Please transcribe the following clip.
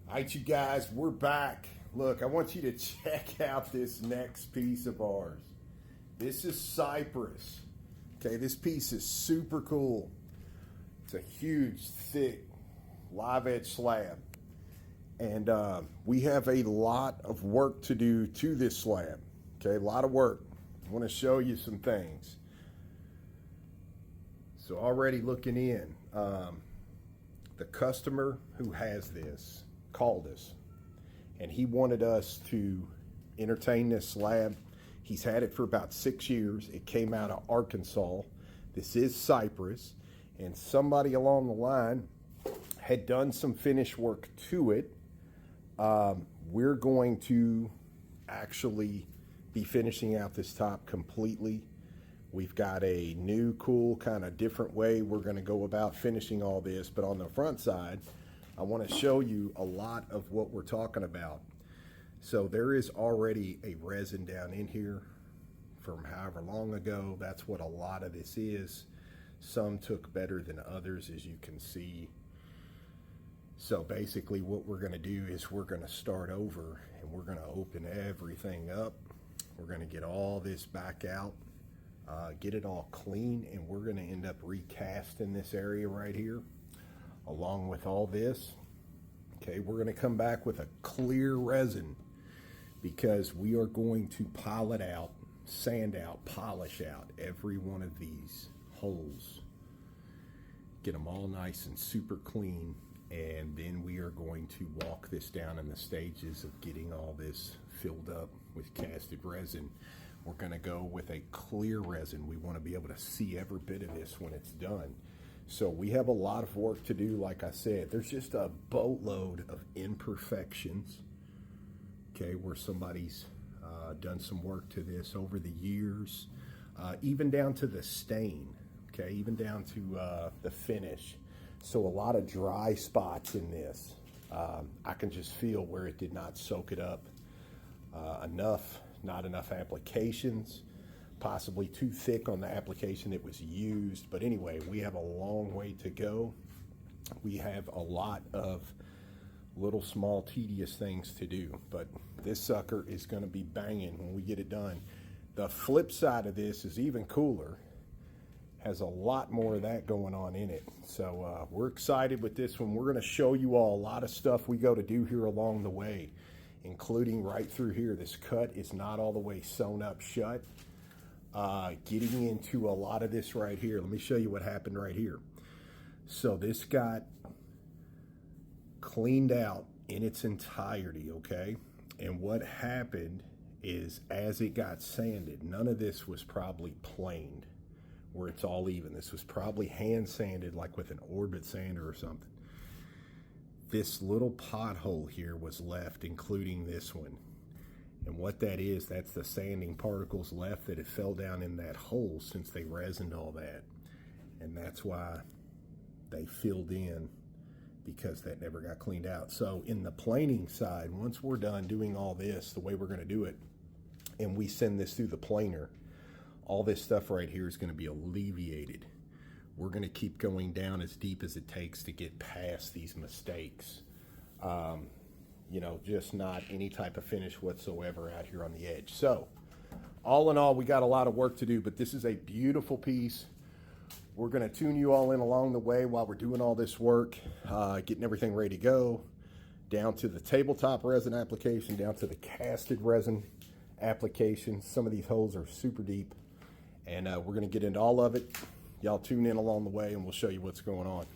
All right, you guys, we're back. Look, I want you to check out this next piece of ours. This is Cypress. Okay, this piece is super cool. It's a huge, thick, live edge slab. And we have a lot of work to do to this slab. Okay, a lot of work. I want to show you some things. So already looking in, the customer who has this called us and he wanted us to entertain this slab. He's had it for about 6 years. It came out of Arkansas. This is Cypress, and somebody along the line had done some finish work to it. We're going to actually be finishing out this top completely. We've got a new, cool, kind of different way we're going to go about finishing all this. But on the front side, I want to show you a lot of what we're talking about. So there is already a resin down in here from however long ago. That's what a lot of this is. Some took better than others, as you can see. So basically what we're going to do is we're going to start over and we're going to open everything up. We're going to get all this back out. Get it all clean, and we're going to end up recasting this area right here along with all this. Okay, we're going to come back with a clear resin because we are going to pilot out, sand out, polish out every one of these holes, get them all nice and super clean, and then we are going to walk this down in the stages of getting all this filled up with casted resin. We're going to go with a clear resin. We want to be able to see every bit of this when it's done. So we have a lot of work to do. Like I said, there's just a boatload of imperfections, okay, where somebody's done some work to this over the years, even down to the stain, okay, even down to the finish. So a lot of dry spots in this. I can just feel where it did not soak it up enough. Not enough applications, possibly too thick on the application that was used. But anyway, we have a long way to go. We have a lot of little small tedious things to do, but this sucker is going to be banging when we get it done. The flip side of this is even cooler, has a lot more of that going on in it. So we're excited with this one. We're going to show you all a lot of stuff we go to do here along the way, including right through here. This cut is not all the way sewn up shut. Getting into a lot of this right here. Let me show you what happened right here. So this got cleaned out in its entirety, okay? And what happened is as it got sanded, none of this was probably planed where it's all even. This was probably hand sanded, like with an orbit sander or something. This little pothole here was left, including this one. And what that is, that's the sanding particles left that it fell down in that hole since they resined all that. And that's why they filled in, because that never got cleaned out. So in the planing side, once we're done doing all this, the way we're going to do it, and we send this through the planer, all this stuff right here is going to be alleviated. We're going to keep going down as deep as it takes to get past these mistakes. You know, just not any type of finish whatsoever out here on the edge. So, all in all, we got a lot of work to do, but this is a beautiful piece. We're going to tune you all in along the way while we're doing all this work, getting everything ready to go, down to the tabletop resin application, down to the casted resin application. Some of these holes are super deep, and we're going to get into all of it. Y'all tune in along the way and we'll show you what's going on.